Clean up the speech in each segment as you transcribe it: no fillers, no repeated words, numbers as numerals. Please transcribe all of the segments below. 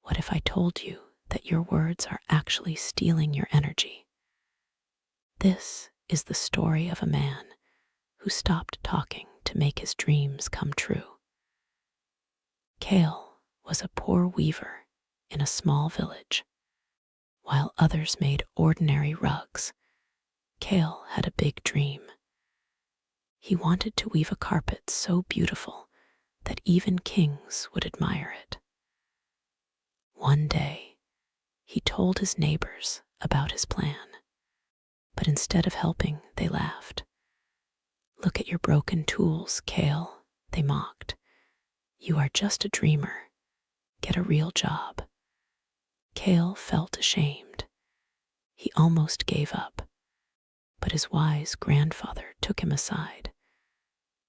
What if I told you that your words are actually stealing your energy? This is the story of a man who stopped talking to make his dreams come true. Kael was a poor weaver in a small village. While others made ordinary rugs, Kael had a big dream. He wanted to weave a carpet so beautiful that even kings would admire it. One day, he told his neighbors about his plan, but instead of helping, they laughed. "Look at your broken tools, Kael," they mocked. "You are just a dreamer. Get a real job." Kael felt ashamed. He almost gave up, but his wise grandfather took him aside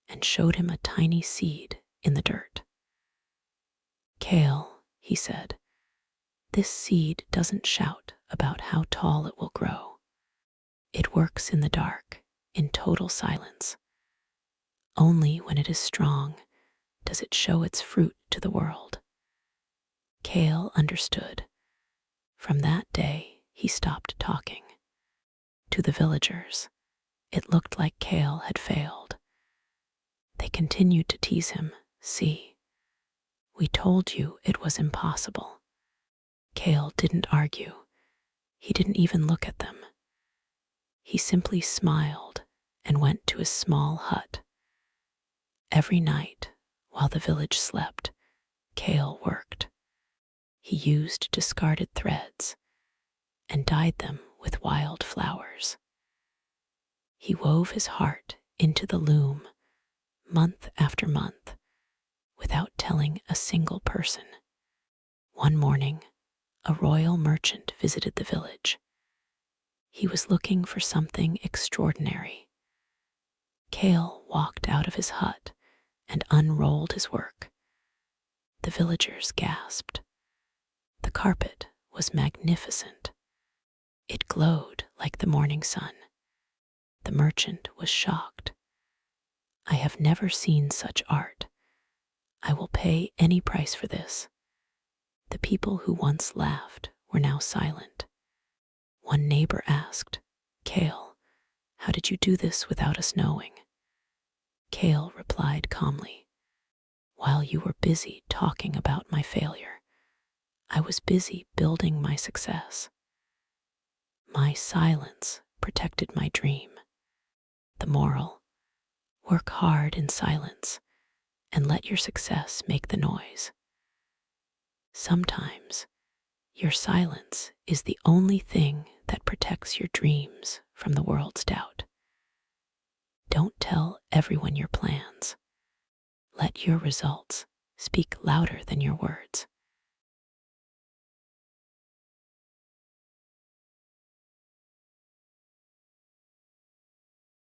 and showed him a tiny seed in the dirt. "Kael," he said, "this seed doesn't shout about how tall it will grow. It works in the dark, in total silence. Only when it is strong does it show its fruit to the world." Kael understood. From that day, he stopped talking. To the villagers, it looked like Kael had failed. They continued to tease him. "See, we told you it was impossible." Kael didn't argue. He didn't even look at them. He simply smiled and went to his small hut. Every night, while the village slept, Kael worked. He used discarded threads and dyed them with wild flowers. He wove his heart into the loom month after month without telling a single person. One morning, a royal merchant visited the village. He was looking for something extraordinary. Kael walked out of his hut and unrolled his work. The villagers gasped. The carpet was magnificent. It glowed like the morning sun. The merchant was shocked. "I have never seen such art. I will pay any price for this." The people who once laughed were now silent. One neighbor asked, "Kael, how did you do this without us knowing?" Kael replied calmly, "While you were busy talking about my failure, I was busy building my success. My silence protected my dream." The moral: work hard in silence and let your success make the noise. Sometimes, your silence is the only thing that protects your dreams from the world's doubt. Don't tell everyone your plans. Let your results speak louder than your words.